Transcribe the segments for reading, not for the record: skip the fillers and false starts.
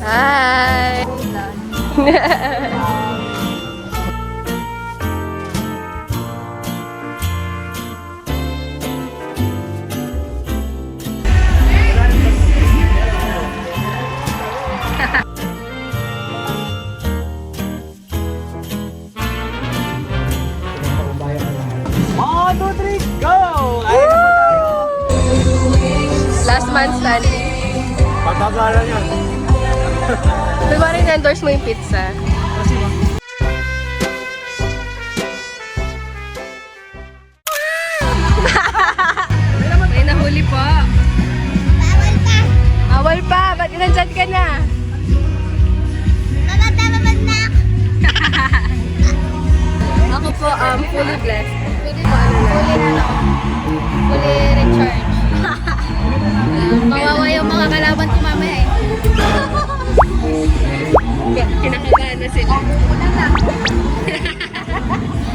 Hi! One, two, three, go! Ayun na po tayo. Last man standing. Pagkagalan yan. Di ba rin endorse mo yung pizza? May nahuli po. Bawal pa. Bawal pa! Ba't nandyan ka na? Babad na. Ako po, fully blessed. Fully recharge. Kawawa yung mga kalaban ko mamaya eh. Kinakabahan na sila.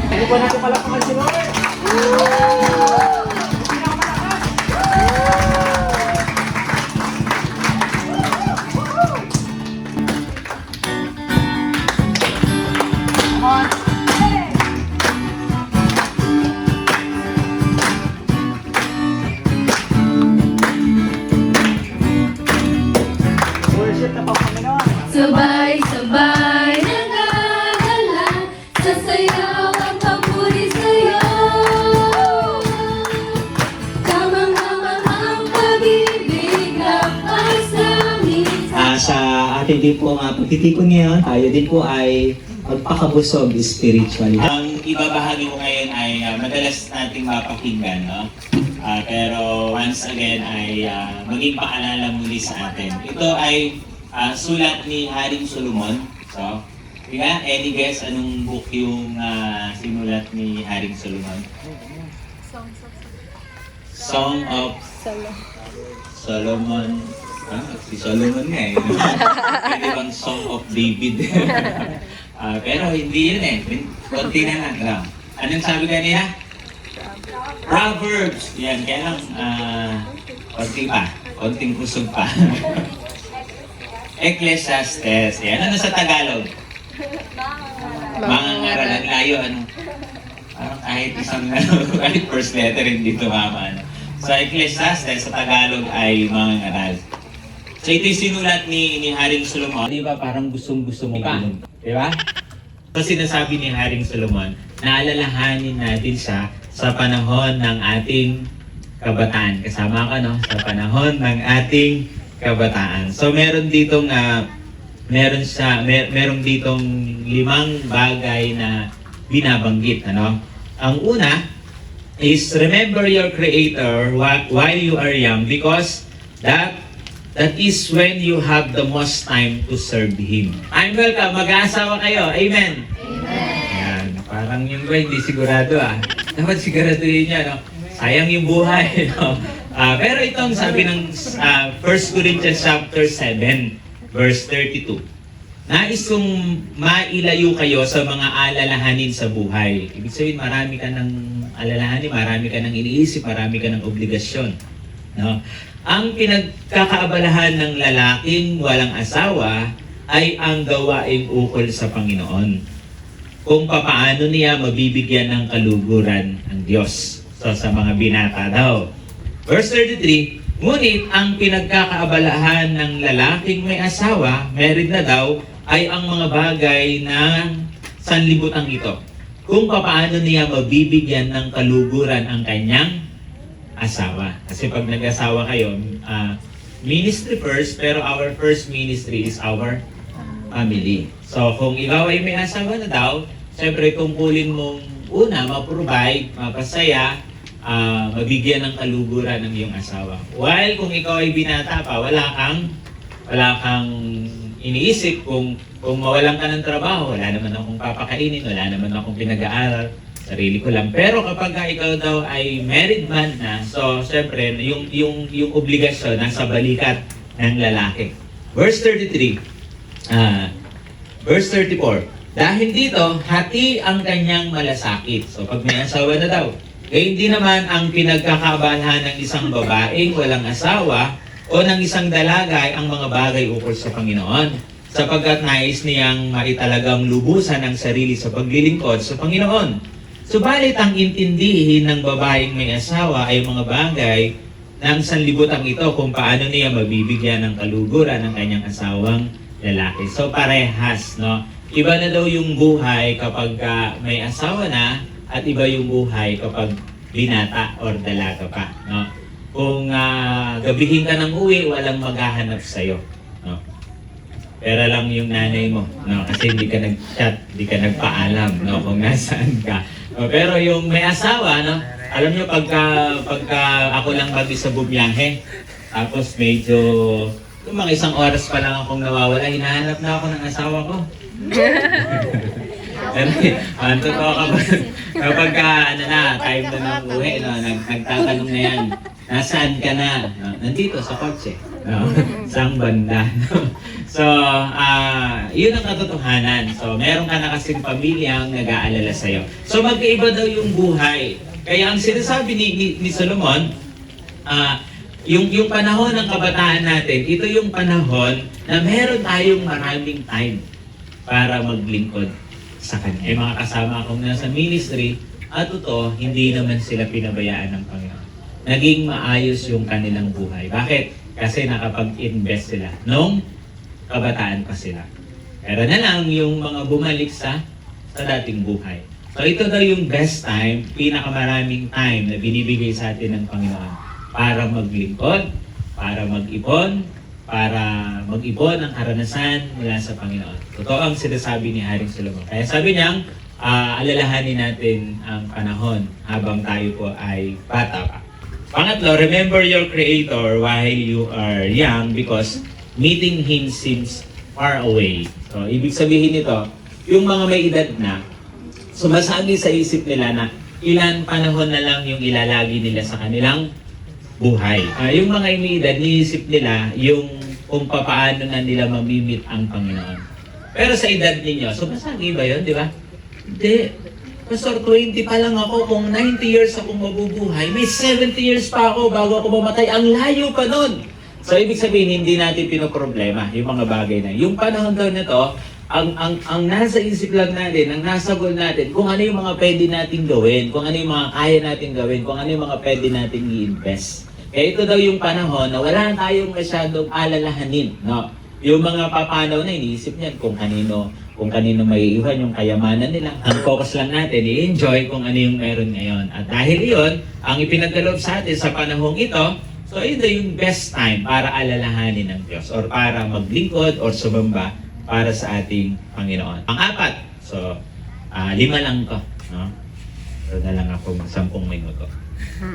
Hindi pa natin palakpakan si Robert. Worship na Panginoon. Sabay-sabay nagagala, sasayaw ang papuri sa'yo. Kamang-kamang ang pag-ibig ay sa amin. Sa ating din po pagtitipon ngayon, tayo din po ay magpakabusog spiritually. Ang ibabahagi ko ngayon ay madalas nating mapakinggan, no? Pero once again ay maging paalala muli sa atin. Ito ay sulat ni Haring Solomon. So, any guess anong book yung sinulat ni Haring Solomon? Song of Solomon. Si Solomon nga eh. Pwede bang Song of David? Pero hindi yun eh. Konti na lang. Ano? Anong sabi kanina? Proverbs! Yan, kaya lang, konti pa. Konting kusog pa. Ecclesiastes. Yan, ano sa Tagalog? Mga ngaral. Ang layo, ano? Parang kahit isang, kahit first letter hindi tumama. Ano? Sa Ecclesiastes, sa Tagalog ay mga ngaral. So ito yung sinulat ni Haring Solomon. Di ba parang gustong-gusto mo pa? Di ba? So sinasabi ni Haring Solomon, naalalahanin natin siya sa panahon ng ating kabataan. Kasama ka, no? Sa panahon ng ating kabataan. So meron ditong meron ditong 5 bagay na binabanggit, ano? Ang una is remember your Creator while you are young because that is when you have the most time to serve Him. I'm welcome. Mag-aasawa kayo. Amen. Amen. Parang yung ba hindi sigurado Dapat siguraduhin niya, no? Sayang yung buhay, no? Pero itong sabi ng 1 Corinthians chapter 7, verse 32. Nais kong mailayo kayo sa mga alalahanin sa buhay. Ibig sabihin, marami ka ng alalahanin, marami ka ng iniisip, marami ka ng obligasyon. No? Ang pinagkakaabalahan ng lalaking walang asawa ay ang gawaing ukol sa Panginoon. Kung papaano niya mabibigyan ng kaluguran ang Diyos. So sa mga binata daw. Verse 33, ngunit ang pinagkakaabalahan ng lalaking may asawa, married na daw, ay ang mga bagay ng sanlibutan ito. Kung papaano niya mabibigyan ng kaluguran ang kanyang asawa. Kasi pag nag-asawa kayo, ministry first, pero our first ministry is our family. So kung ikaw ay may asawa na daw, siyempre tungkulin mong una, ma-provide, mapasaya, mabigyan ng kaluguran ng iyong asawa. While kung ikaw ay binata pa, wala kang iniisip kung mawalan ka ng trabaho, wala naman akong papakainin, wala naman akong pinag-aaral, sarili ko lang. Pero kapag ikaw daw ay married man na, so siyempre yung obligasyon nasa balikat ng lalaki. Verse 33. Verse 34, dahil dito, hati ang kanyang malasakit. So pag may asawa na daw, hindi naman ang pinagkakaabalahan ng isang babaeng walang asawa o ng isang dalaga ay ang mga bagay ukol sa Panginoon, sapagkat nais niyang maitalagang lubusan ang sarili sa paglilingkod sa Panginoon. Subalit ang intindihin ng babaeng may asawa ay mga bagay ng sanlibutan ito kung paano niya mabibigyan ng kaluguran ng kanyang asawang lalaki. So parehas, no? Iba na daw yung buhay kapag may asawa na, at iba yung buhay kapag binata or dalaga pa, no? Kung gabihin ka ng uwi, walang maghahanap sa'yo, no? Pera lang yung nanay mo, no? Kasi hindi ka nag-chat, hindi ka nagpaalam, no? Kung nasaan ka. No? Pero yung may asawa, no? Alam nyo, pagka ako lang mag-isa bumiyahe, tapos medyo, yung mga isang oras pa lang akong nawawala, hinahanap na ako ng asawa ko. Ang totoo kapag time na ng uwi, no? Nagtatanong na yan, nasaan ka na? No? Nandito sa kotse, no? Sang banda. So, yun ang katotohanan. So, meron ka na kasing pamilyang nag-aalala sa'yo. So, magkaiba daw yung buhay. Kaya ang sinasabi ni Solomon, yung panahon ng kabataan natin, ito yung panahon na meron tayong maraming time para maglingkod sa Kanya. Mga kasama akong nasa ministry, at ito, hindi naman sila pinabayaan ng Panginoon. Naging maayos yung kanilang buhay. Bakit? Kasi nakapag-invest sila nung kabataan pa sila. Pero na lang yung mga bumalik sa dating buhay. So ito daw yung best time, pinakamaraming time na binibigay sa atin ng Panginoon para maglingkod, para mag-ipon, ng karanasan mula sa Panginoon. Totoo ang sinasabi ni Haring Solomon. Kaya sabi niyang, alalahanin natin ang panahon habang tayo po ay bata pa. Pangatlo, remember your Creator while you are young because meeting Him seems far away. So, ibig sabihin nito, yung mga may edad na, sumasagi sa isip nila na ilan panahon na lang yung ilalagi nila sa kanilang buhay. Yung mga may edad, niisip nila yung kung paano na nila mamimit ang Panginoon. Pero sa edad ninyo, sumasagi ba yun, di ba? Hindi. Pastor, 20 pa lang ako, kung 90 years akong mabubuhay, may 70 years pa ako bago ako mamatay. Ang layo pa nun! So, ibig sabihin, hindi natin pinoproblema yung mga bagay na. Yung panahon daw na to, ang nasa isip lang natin, ang nasa goal natin, kung ano yung mga pwede natin gawin, kung ano yung mga kaya natin gawin, kung ano yung mga pwede natin i-invest. Kaya ito daw yung panahon na wala tayong masyadong alalahanin, no? Yung mga papanaw na iniisip niyan kung kanino may iwan yung kayamanan nila. Ang focus lang natin, i-enjoy kung ano yung meron ngayon. At dahil iyon, ang ipinagkaloob sa atin sa panahong ito, so ito yung best time para alalahanin ng Diyos or para maglingkod or sumamba para sa ating Panginoon. Pang-apat, so 5 lang to, no? So na lang ako 10 minuto.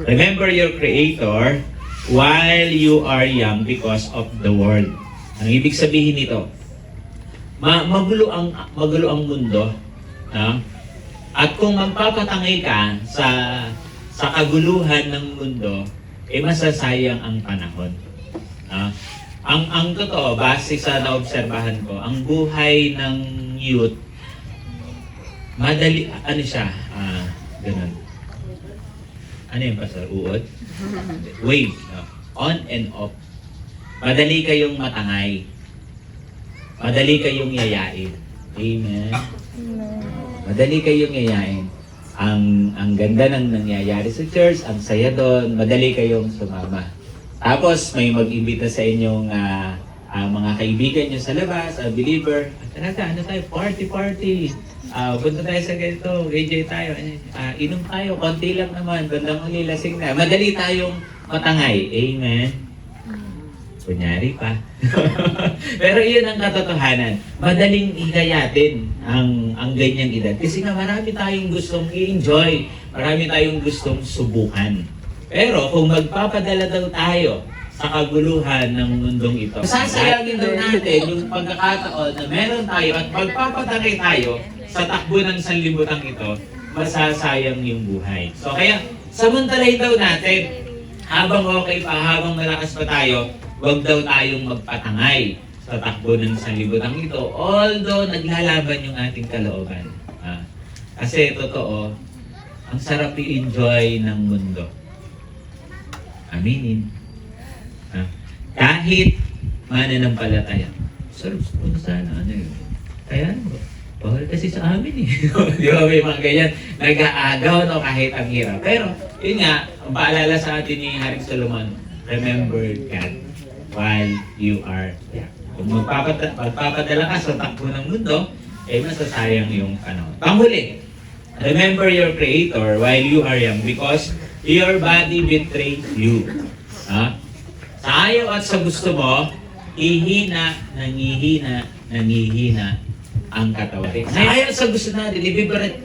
Remember your Creator while you are young because of the world. Ang ibig sabihin nito, magulo ang mundo, no? At kung magpapatangay ka sa kaguluhan ng mundo, masasayang ang panahon. Ang totoo, base sa naobserbahan ko, ang buhay ng youth, madali, ganun. Ano yung pastor? Uod? Wave. No? On and off. Madali kayong matangay. Madali kayong yayain. Amen. Madali kayong yayain. Ang ganda ng nangyayari sa church, ang saya doon, madali kayong sumama. Tapos may mag-imbita sa inyong mga kaibigan nyo sa labas, believer, talaga, tayo, party. Punta tayo sa ganito, enjoy tayo, inom tayo, konti lang naman, bandang huli, lasing na. Madali tayong matangay. Amen. Kunyari pa. Pero iyon ang katotohanan. Madaling higayatin ang ganyang edad. Kasi nga marami tayong gustong i-enjoy. Marami tayong gustong subukan. Pero kung magpapadala daw tayo sa kaguluhan ng mundong ito, sasayangin daw natin yung pagkakataon na meron tayo at magpapatangay tayo sa takbo ng sanlibutan ito, masasayang yung buhay. So kaya, samantalahin daw natin, habang okay pa, habang malakas pa tayo, huwag daw tayong magpatangay sa takbo ng sanlibutan ito, although naglalaban yung ating kalooban. Kasi totoo, ang sarap i-enjoy ng mundo. Aminin. kahit mananampalataya. Sir, gusto ko na sana ano yun. Kaya, bawal kasi sa amin eh. Di ba, may mga ganyan, nag-aagaw, no, kahit ang hirap. Pero, yun nga, ang paalala sa atin ni Haring Solomon, remember God while you are young. Kung magpapadala ka sa takbo ng mundo, eh masasayang yung panahon. Panghuli, remember your Creator while you are young because your body betrayed you. Ha? Sa ayaw at sa gusto mo, nangihina ang katawan. Sa ayaw at sa gusto natin,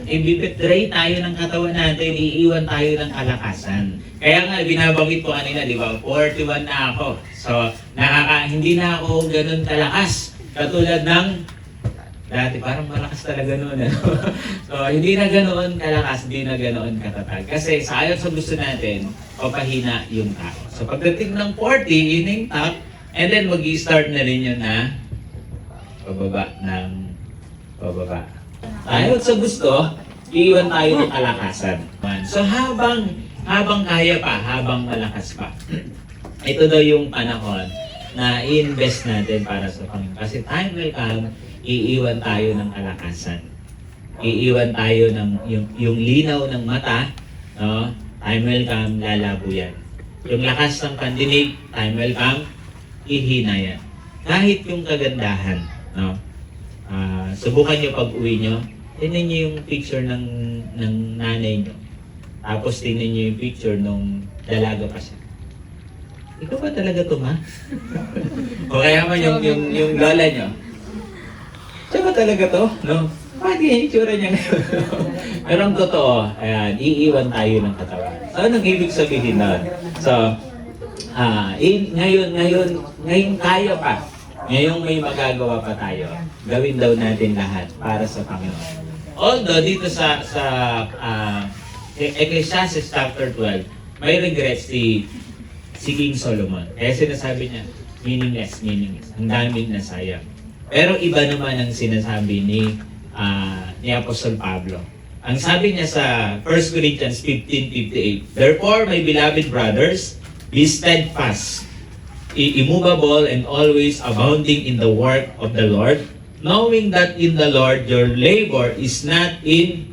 ibibetray tayo ng katawan natin, iiwan tayo ng kalakasan. Kaya nga, binabanggit ko kanina, di ba? 41 na ako. So, hindi na ako ganun kalakas. Katulad ng dati, parang malakas talaga noon. Ano? So, hindi na ganoon kalakas, hindi na ganoon katatag. Kasi sa ayaw sa gusto natin, papahina yung tao. So, pagdating ng 40, yun na yung top, and then mag-i-start na rin yun na pababa ng pababa. Ayaw sa gusto, iiwan tayo ng kalakasan. So, habang kaya pa, habang malakas pa, ito daw yung panahon na i-invest natin para sa Panginoon. Kasi time will come, iiwan tayo ng kalakasan. Iiwan tayo ng yung linaw ng mata, no? Time will come, lalabo yan. Yung lakas ng pandinig, time will come, ihina yan. Kahit yung kagandahan, no? Subukan nyo pag uwi nyo, tingnan nyo yung picture ng nanay nyo. Tapos tingnan nyo yung picture nung dalaga pa siya. Ikaw ba talaga to, ma? O kaya man yung lola nyo. Siya ba talaga to? No? Bakit yung itsura niya ngayon? Pero ang totoo, ayan, iiwan tayo ng katawan. So, anong ibig sabihin nun? So, ngayon kaya pa. Ngayong may magagawa pa tayo. Gawin daw natin lahat para sa Panginoon. Although, dito sa Ecclesiastes chapter 12, may regrets si King Solomon. Kaya sinasabi niya, meaningless. Ang daming nasayang. Pero iba naman ang sinasabi ni Apostol Pablo. Ang sabi niya sa 1 Corinthians 15:58, therefore, my beloved brothers, be steadfast, immovable, and always abounding in the work of the Lord, knowing that in the Lord your labor is not in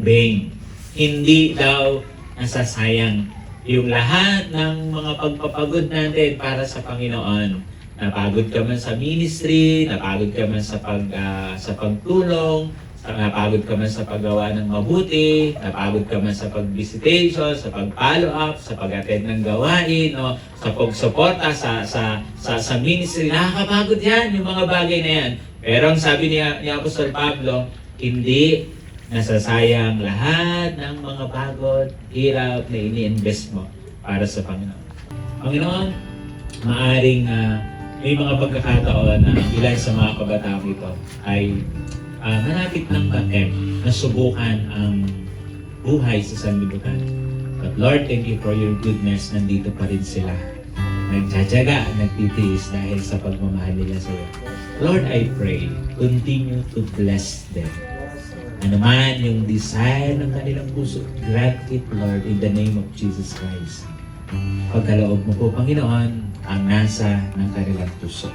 vain. Hindi daw nasasayang yung lahat ng mga pagpapagod natin para sa Panginoon. Napagod ka man sa ministry, napagod ka man sa pagtulong, napagod ka man sa paggawa ng mabuti, napagod ka man sa pag-visitation, sa pag-follow up, sa pag-attend ng gawain, o sa pag-suporta sa ministry. Nakakapagod yan, yung mga bagay na yan. Pero ang sabi ni Apostol Pablo, hindi nasasayang lahat ng mga pagod, hirap na ini-invest mo para sa Panginoon. Panginoon, maaring may mga pagkakataon na ilan sa mga kabataang ito ay malapit ng patem na subukan ang buhay sa sanlibutan. But Lord, thank you for your goodness. Nandito pa rin sila. Nagtsatsaga, nagtitiis dahil sa pagmamahal nila sa iyo. Lord, I pray, continue to bless them. Ano man yung desire ng kanilang puso, grant it, Lord, in the name of Jesus Christ. Pagkaloob mo po, Panginoon, ang nasa ng kanilang puso.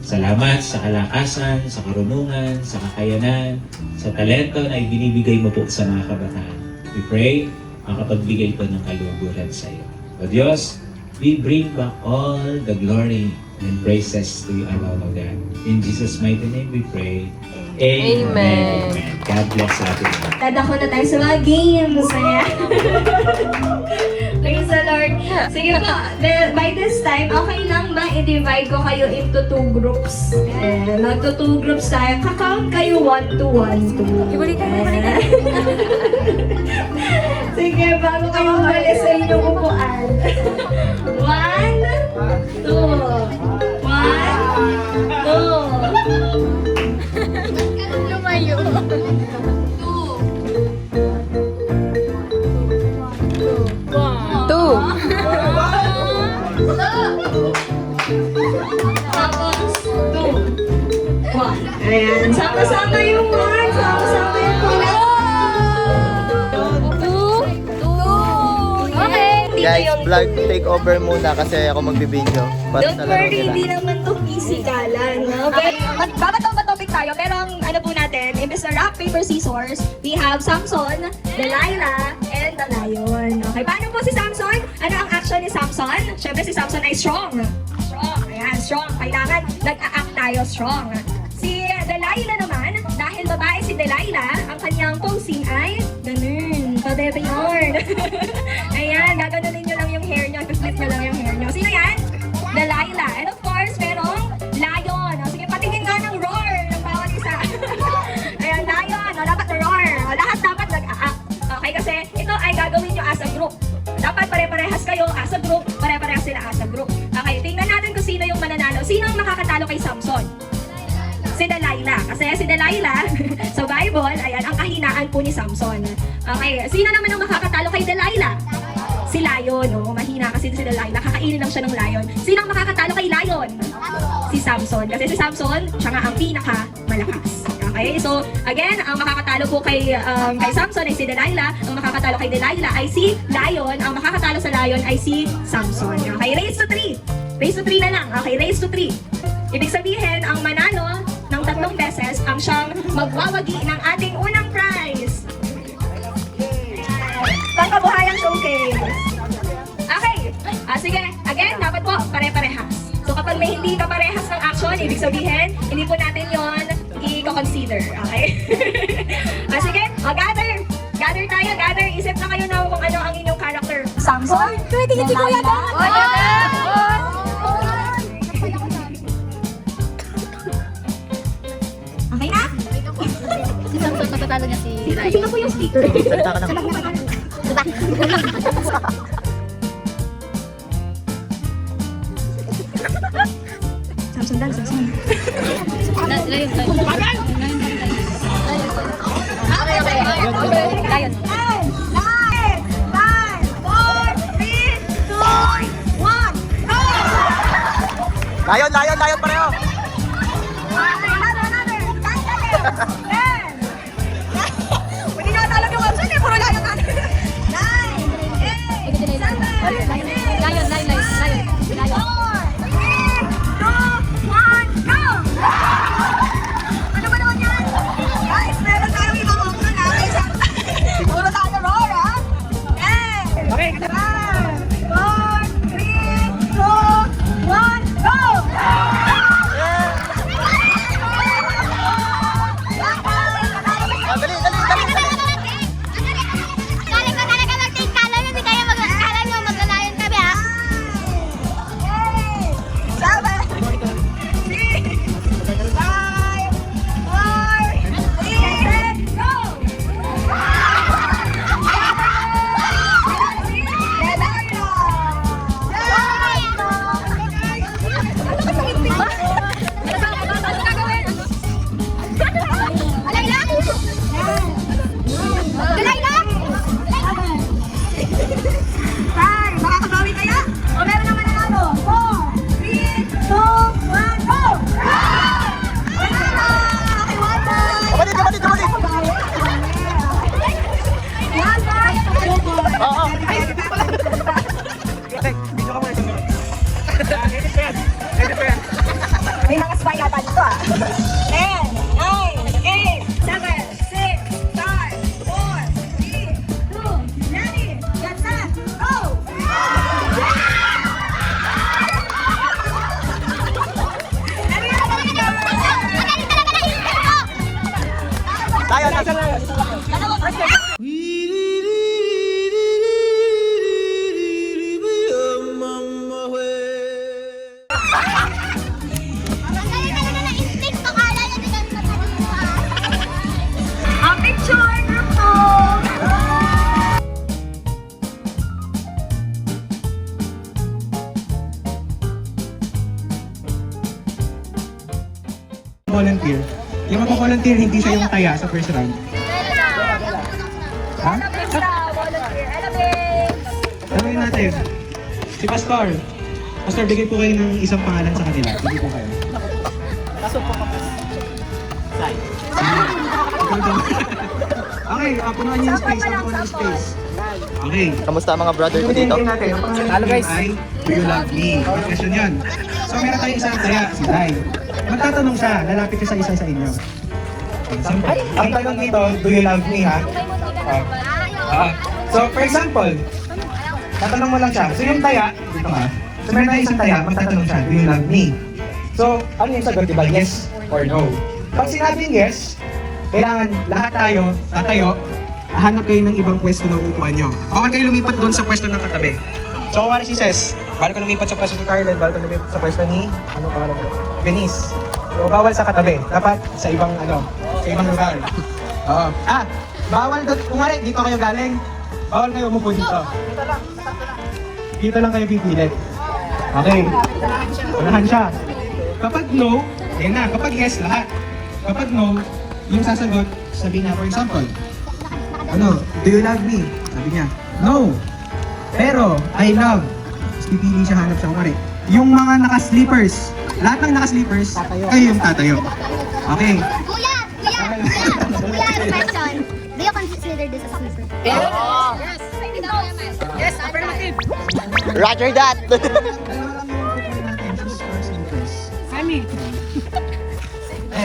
Salamat sa kalakasan, sa karunungan, sa kakayanan, sa talento na ibinibigay mo po sa mga kabataan. We pray, makapagbigay po ng kaluguran sa iyo. O Diyos, we bring back all the glory and praises to you alone, O God. In Jesus' mighty name we pray. Amen. God bless natin. Dadako na tayo sa mga games. Praise the Lord. Sige po, by this time, okay lang ba i-divide ko kayo into 2 groups? Magto 2 groups tayo. Kakount kayo 1 to 1 to. Sige, bago kayo umalis sa inyong upuan. 1, 2. 1, 2. Lumayo. Two. Tapos, 2. 1. Ayan. Sama-sama yung 1. Sama-sama yung 1. Okay, dito Guys, yung vlog tool. take over muna kasi ako magbibideo. Para Don't sa laro worry, nila. hindi naman to pisikalan. Okay? Babato ba topic tayo? Pero ang ano po natin, imbes na rock, paper, scissors, we have Samson, Delilah, and the Lion. Okay, paano po si Samson? Ano ang action ni Samson? Siyempre si Samson ay strong. Strong, ayan, strong. Kailangan nag-a-act tayo strong. Si Delilah naman, dahil babae si Delilah, ang kanyang posing ay ganun, pa-baby yarn. Ayan, gaganunin nyo lang yung hair nyo, i-flip nyo lang yung hair nyo. Sino yan? Delilah. And of course, merong Lion. O, sige, patingin ka ng roar ng bawat isa. Ayan, Lion. O, dapat roar. O, lahat dapat nag-a-act. Okay, kasi ito ay gagawin nyo as a group. Dapat pare-parehas kayo as a group, pare-parehas sila as a group. Okay, tingnan natin kung sino yung mananalo. Sino ang makakatalo kay Samson? Si Delilah. Kasi si Delilah, sa Bible, ayan, ang kahinaan po ni Samson. Okay, sino naman ang makakatalo kay Delilah? Si Lion. Oh, mahina kasi si Delilah. Kakainin lang siya ng Lion. Sino ang makakatalo kay Lion? Si Samson. Kasi si Samson, siya nga ang pinaka-malakas. Okay, so again, ang makakatalo po kay Samson ay si Delilah. Ang makakatalo kay Delilah ay si Lion. Ang makakatalo sa Lion ay si Samson. Okay, race to 3. Race to 3 na lang. Okay, race to 3. Ibig sabihin, ang manalo ng 3 beses ang siyang magwawagi ng ating unang prize. Pangkabuhayang showcase. Okay. Sige. Again, dapat po pare-parehas. So kapag may hindi ka parehas ng action, ibig sabihin, hindi po natin yon i-consider. Okay? Sige. Gather. Gather tayo. Gather. Isip na kayo na kung ano ang inyong character. Samson? Tingin si Kuya dapat. Okay na? Si Samson, matatalo niya si Lion. Sino po yung speaker? Salita ka na. Samson dan, Samson. Lion. Lion. 9, 4, 3, 2, 1, go! Lion pareho! Hindi na talaga yung option eh, puro Lion natin. 9, 8, 7, 8, Lion. 4, 3, 2, 1, go! Ano ba naman yan? Guys, meron tayong ibang option ha. Puro tayo roar ha. Okay. 5, 4, 3, 2, 1, go! Dali! Makakabawi kaya? O meron naman nanalo? 4, 3, 2, 1, go! Okay, one time! Kapatid! One time! Oo! Okay, video ka muna. Edit pa yan. May mga spy yata dito ah. 10, 9, 8, 7, 6, 5, 4, 3, 2, ready, get set, go! Lion! Ang picture group to! Volunteer. Yung mag-volunteer, hindi siya yung taya sa first round. Ha? Tanungin natin. Si Pastor. Pastor, bigay po kayo ng isang pangalan sa kanila. Bigay po kayo. Okay, punuan niyo yung space. Punuan ng space. Okay. Kamusta ang mga brother ko Ito dito? din natin. Ang pangalan guys ay Do You Love Me? May question yun. So meron tayong isang taya, si Dai. Magtatanong siya, lalapit ka sa isa sa inyo. Example. Ang tanong dito, do you love me ha? So for example, tatanong mo lang siya. So yung taya, dito ha. So meron tayong isang taya, magtatanong siya, do you love me? So ano yung sagot, diba? Yes or no? Pag sinabing yes, kailangan lahat tayo tatayo, hanap kayo ng ibang pwesto na upuan nyo. Bawal kayo lumipat doon sa pwesto ng katabi. So kung ano si Ces, bawal ka lumipat sa pwesto ni Carlen, bawal ka lumipat sa pwesto ni, ano pangalan mo? Venice. So bawal sa katabi, dapat sa ibang sa ibang lugar. Oo. Bawal doon, kung nga dito kayo galing, bawal kayo umupo dito. Dito lang kayo pipilit. Okay. Unahan siya. Kapag no, yan na. Kapag yes, lahat. Kapag no, yung sasagot, sabihin niya, for example, do you love me? Sabi niya, no. Pero, I love. Tapos pipili siya, hanap siya kumari. Yung mga naka-sleepers, lahat ng naka-sleepers, kayo yung tatayo. Okay. Kuya, question. Do you consider this a sleeper? Yes, affirmative. Roger that! Sammy.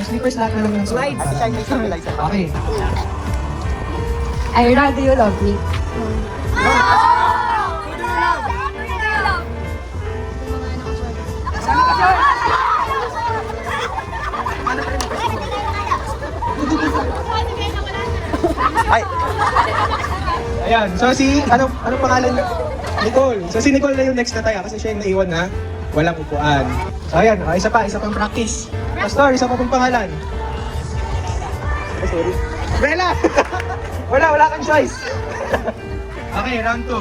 Sleepers lahat na lang yung slides. Okay. Ira, do you love me? Ay, Ayan, so si, ano pangalan niya? Nicole. So si Nicole na yung next na tayo kasi siya yung naiwan na walang upuan. So ayan, isa pang practice. Pastor, isa pa pong pangalan. Sorry. Bella! wala kang choice. Okay, round 2.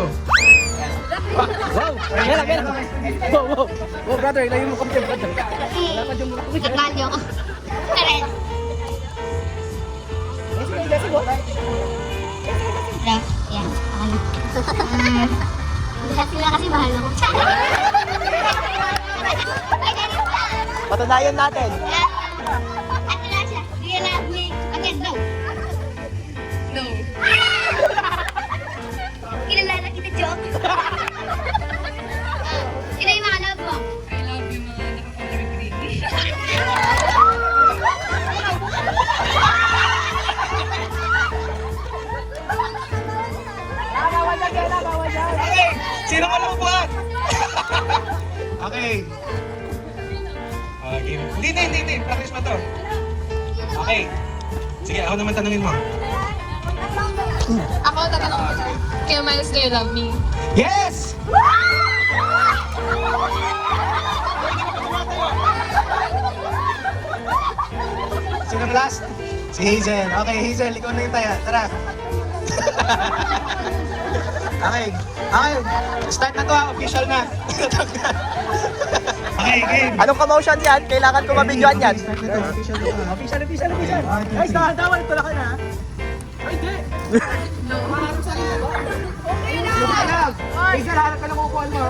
wow, brother, ilayin mo kami, brother. Nagbalyo ko. Karen. Yeah. Sila kasi mahal ako. Patunayan natin. At wala siya. Do you love me? Again, no. No. Kilala kita, joke. Sino yung mga love mo? I love you mga nakakalagay. Sino ka lang upuan? Okay. Okay. Hindi. Practice mo to. Okay. Sige, ako naman tanungin mo. Ako, tatanong ko. Kaya Miles, do you love me? Yes! Sino last? Si Hazel. Okay, Hazel, ikaw na yung taya. Tara. Okay. Start na to ha. Official na. Okay, game. Anong commotion yan? Kailangan ko mabidyoan yan. Start na to. Official na to. Official. Guys, Dawal ko lang na. Hazel, hanap ka ng kukuhan mo.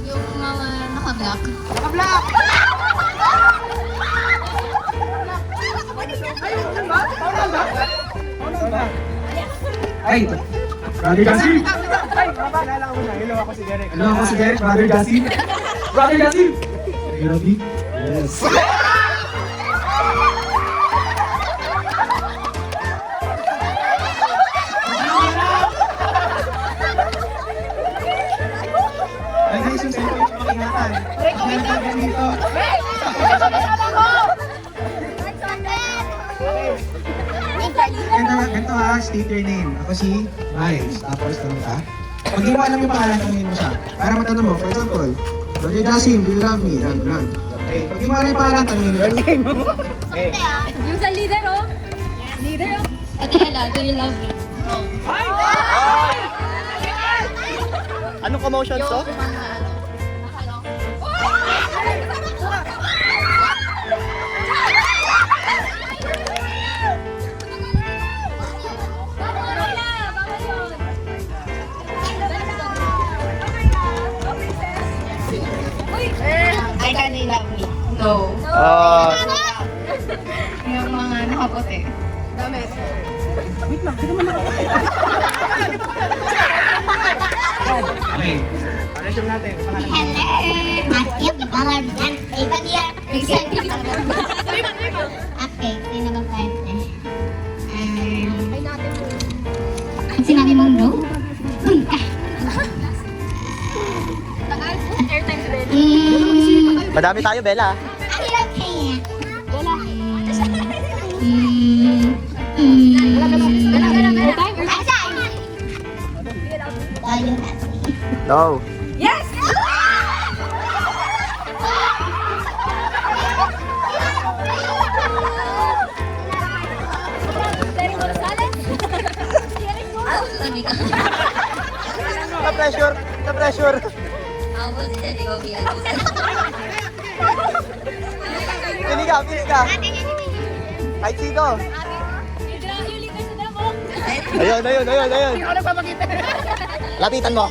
Yung mga naka-black. Naka-black! Ay! Brother Jassy! Ay! Kilala ko na. Hello, ako si Derek. Hello, ako si Derek. Brother Jassy! Brother Jassy! Are you ready? Yes. Ay guys, yung cellphone yung makingatan. Makingatan dito. Ganito ha, state your name. Ako si Miles. Tapos tanong ka. Pag di mo alam yung pangalan, tanongin mo siya. Para matanong mo, for example, Brother Jasim, do you love me? Run. Okay, pag di mo alam yung pangalan, tanongin mo. Okay. Yung sa leader, oh. Leader, oh. Adela, do you love me? Anong commotion to? I can do you love me? No. Ah, Yung mga nakaputi. Damit. Okay. Resume natin. Pangalan. Hello. Asyik di bawah dan iba dia. Oke, ini nomor 5. Ang sinabi mong no? Madami tayo, Bella. Ang ilang kaya? No. Yes! Na-pressure. Na-pressure. Pili ka, pili ka. Kahit sino. Ayun, ayun, ayun, ayun. Lapitan mo.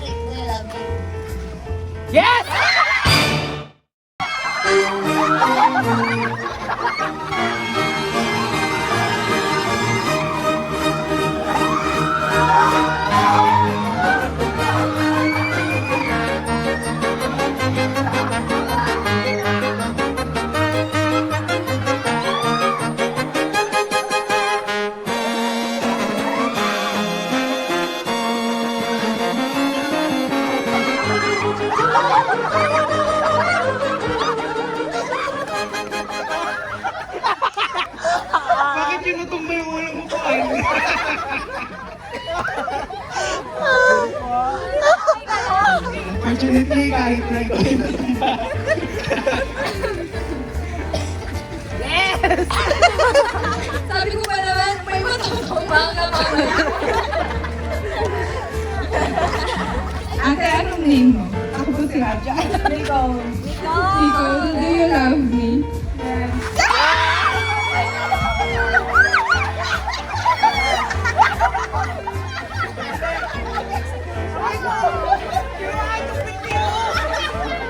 Bakit yun natumba yung ulo mo po? Unfortunately, kahit na ito yung natumba. Sabi ko pa naman, may matutumbang ka mamaya. Ate, anong name mo? Ako po si Raja. Nico. Nico, do you love me?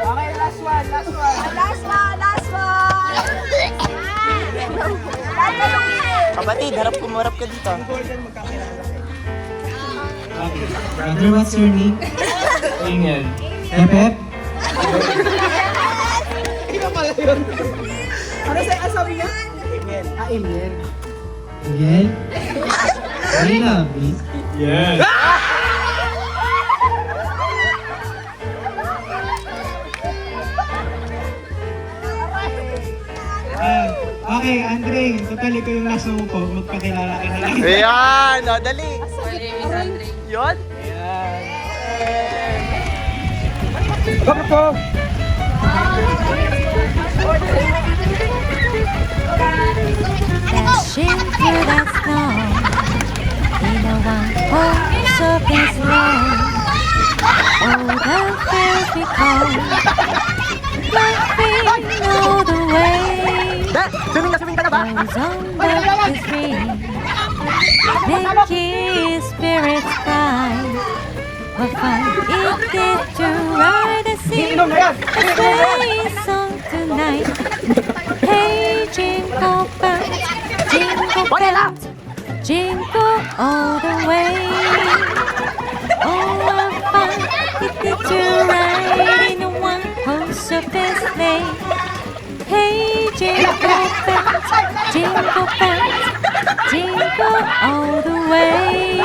Okay, last one, last one. Last one! Kapatid, harap ka dito. Okay. Brother, what's your name? Engel. Pepep? Ikaw pala yun. Ano sa asabi niya? Emil. Ah, Emil. Engel? Do you love me? Yes. Okay, Andre, totally ko yung last mo po. Magpakilala ka na lang. Ayan, o, dali. Yun? Go! Dashing through that snow in a one-horse surface lane. Oh, the feels we call laughing all the way. Swimming ka na ba? Goes on but is free, making spirits bright. What fun it is to ride a sea, a sleigh song tonight. Hey, jingle bells, jingle all the way. Oh, what fun it is to ride in a one-horse open sleigh. Hey, jingle bells, jingle all the way.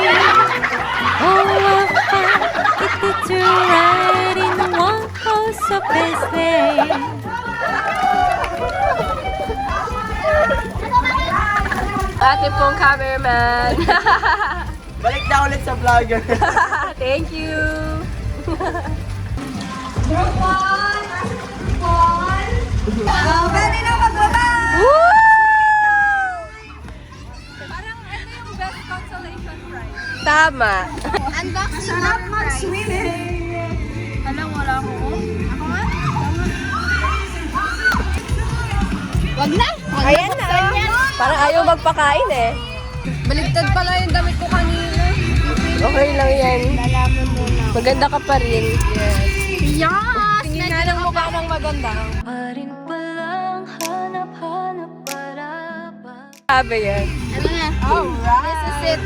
Oh, what fun it is to ride in a one-horse open sleigh. Ate pong cameraman. Balik na ulit sa vlogger. Thank you. Group 1, group 1. Pwede na magbaba! Parang ito yung best consolation prize. Tama. Sarap mag-swimming! Alam, wala ko. Ako nga? Wag na! Ayan na. Parang ayaw magpakain eh. Baligtad pala yung damit ko kanina. Okay lang yan. Maganda ka pa rin. Yes! Tingin nga ng mukha ng maganda. Pa rin palang hanap-hanap para ba? Sabi yan. This is it.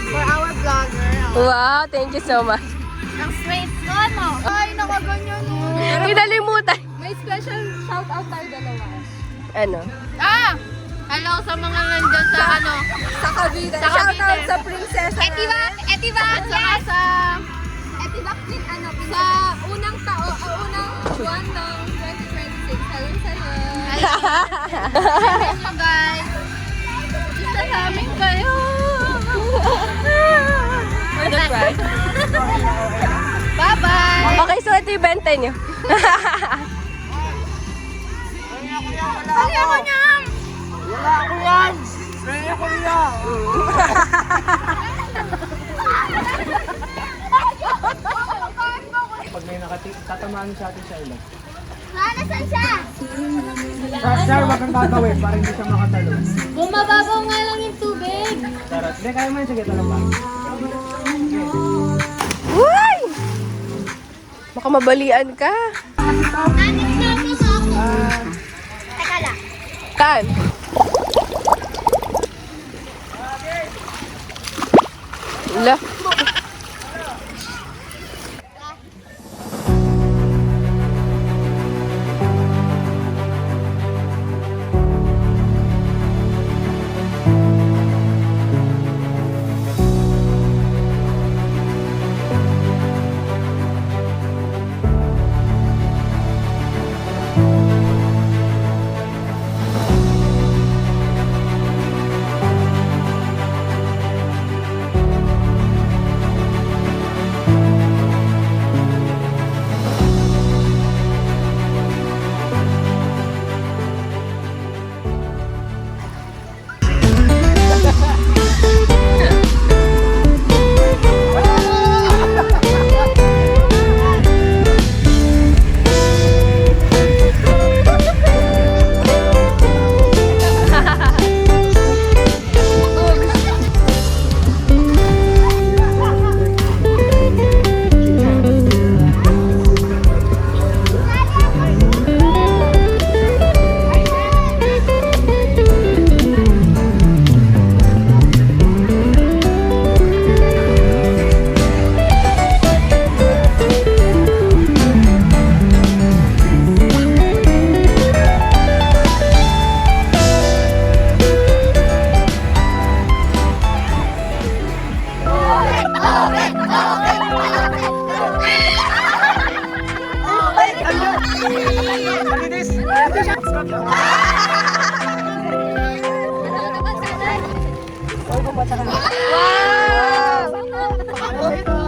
For our vlogger. Wow, thank you so much. Ang sweet ko, no? Ay, nakaganyan mo. Kinalimutan. May special shout out tayo dalawa. Ano? Hello sa mga nandyan sa ano? Sa Cavite. Sa Shout Cavite. out sa prinsesa. Etivac! At saka sa... Etivac din ano? Sa unang unang buwan ng 2026. Hello sa'yo. Hello guys. Isa namin kayo. Bye-bye! Okay, so ito yung benta nyo. Ayaw ko niyan! Pag may tatamaan sa atin siya ulit. Nasaan siya? Sir, wag kang gagawin para hindi siya makatalon. Bumababaw nga lang yung tubig. Charot. Hindi, kaya mo yun. Sige, talong ba? Uy! Baka mabalian ka. Anis na ako sa ako. Teka lang. Saan? Wala.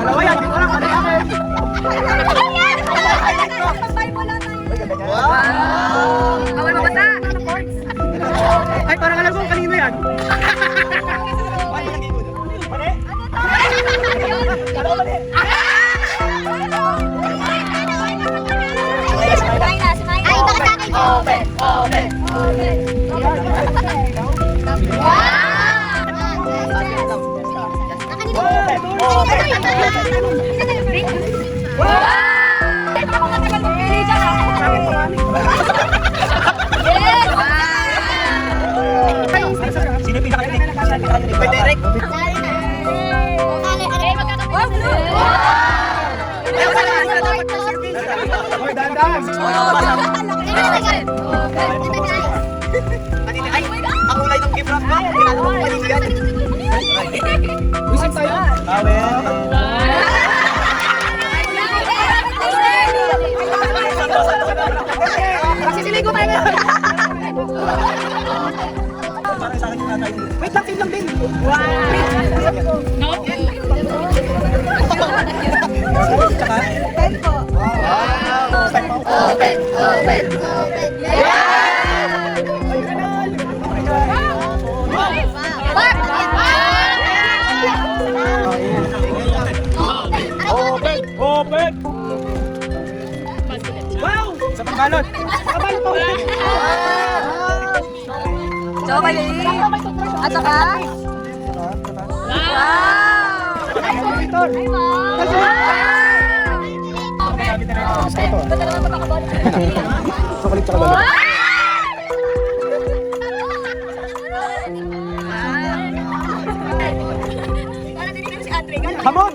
Dalawa yan, dito lang, ano yan? Bawal mabasa. Ay, parang alam ko, kanino yan? Ay, bakit akin? Open! Sino pinakalinig? Pwede, Rick. Hoy, dahan-dahan. Ay, ang kulay ng gift wrap ko. Kinala mo panindigan. Wisip tayo. Masisiligo tayo ngayon. Wait lang, lang din. Open! Wow! Sa pangbalot! Sa pangbalot pa ulit! So, mali. At saka? Chocolate tsaka balot. Hamon!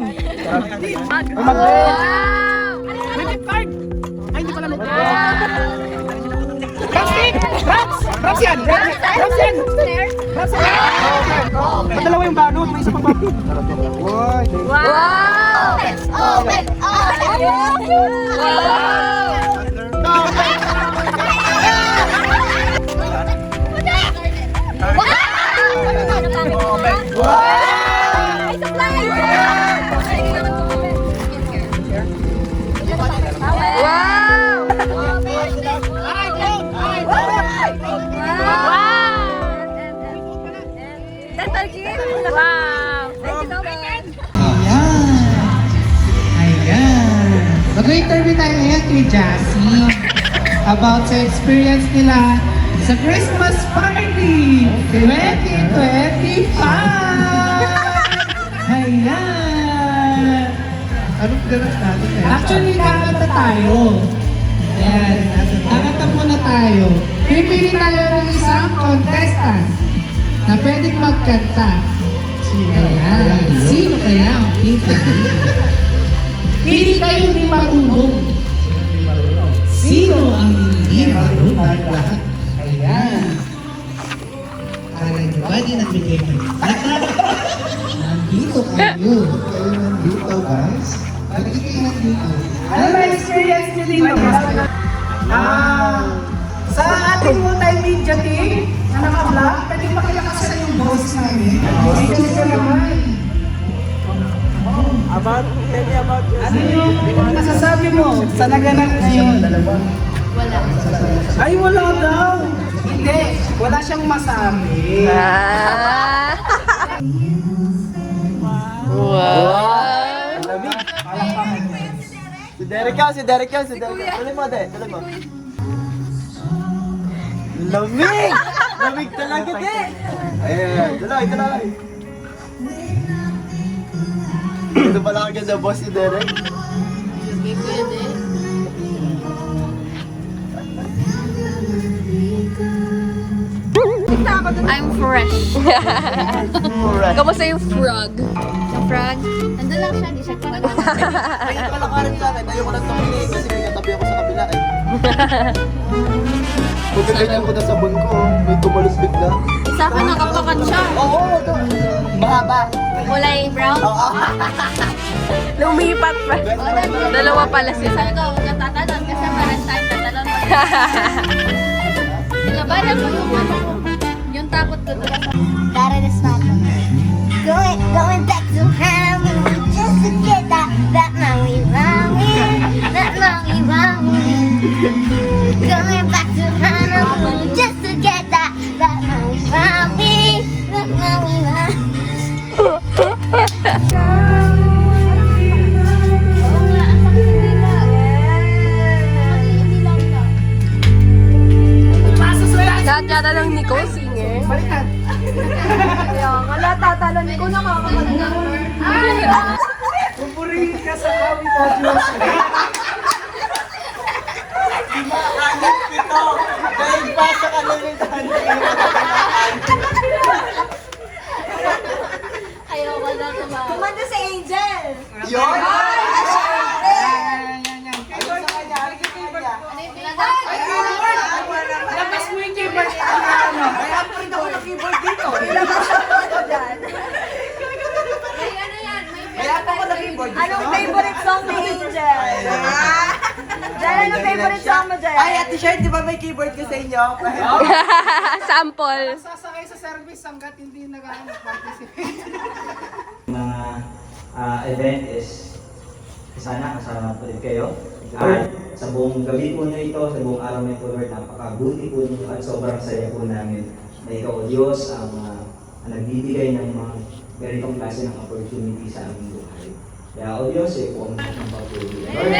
Raps yan! Raps yan! Raps yan! Dalawa yung banot, may isa pang banot. Wow! Open! Ay, supply! Wow! Dental kit? Wow! Thank you so much. Ayan. Mag-interview tayo ngayon kay Jassy about sa experience nila sa Christmas Party 2025! Ayan! Anong ganap natin? Actually, kakanta tayo. Ayan. Kakanta muna tayo. Pipili tayo ng isang contestant na pwedeng magkanta. Ayan. Sino kaya ang pipili? Pili kayo ni marunong. Sino ang hindi marunong lahat? Ayan. Akala nyo ba di nagbigay ng nandito kayo. Kayo nandito, guys. Bakit kayo nandito? Ano ba experience nyo dito? Sa ating multimedia team na naka-vlog, pwede makilakasan yung boses namin. Dito nito naman. Ano yung masasabi mo sa naganap ngayon? Wala. Ay, wala daw! Hindi, wala siyang masabi. Ah! Wow! Si Derek yan, si Derek yan, si Derek yan. Tuloy mo, De. Tuloy mo. Lamig! Lamig talaga, De! Ayan, tuloy, tuloy. Ito pala ang ganda, boss si Derek. I'm fresh. Alright. Kamusta yung frog? Yung frog, nandun lang siya, di siya kumakain. Ay, palakarin sa akin. Ayoko lang tumingin kasi may katabi ako sa kabila eh. Pagkaganyan ko na sabon ko, may tumalus bigla. Sa akin nakapakan siya. Oo, ito. Mahaba. Kulay brown. Oo. Lumipat pa. Dalawa pala sila. Sabi ko, huwag ka tatalon kasi parang tayo tatalon. Labanan mo yung ano, yung takot ko doon. That is not going back to Hamilton just to get that Maui Maui, that Maui Maui. Going back to Hamilton just to get that Maui Maui, that Maui Maui. Lahat yata ng Nicole singer. Kaya nga, lahat tatalon ko nakakapaganda. Pupurihin ka sa awit na Diyos. Angat ito. Dahil pa sa kalimitan. Ayoko na tumawa. Kumanda si Angel! Yun! Labas mo yung keyboard. Kaya pa rin ako ng keyboard dito. May ano yan, may Kaya pa ako ng keyboard dito. Anong favorite song ni Angel? Jel, anong favorite song mo, Jel? Ay, Ate Shard, di ba may keyboard ka sa inyo? Sample. Sasakay sa service hanggat hindi nag-participate. Mga event is sana kasama po rin kayo. At sa buong gabi po nyo ito, sa buong araw na ito, Lord, napakabuti po ninyo at sobrang saya po namin na ikaw, O Diyos, ang nagbibigay ng mga ganitong klase ng opportunity sa aming buhay. Kaya, O Diyos, po ang pagpapatuloy. Lord,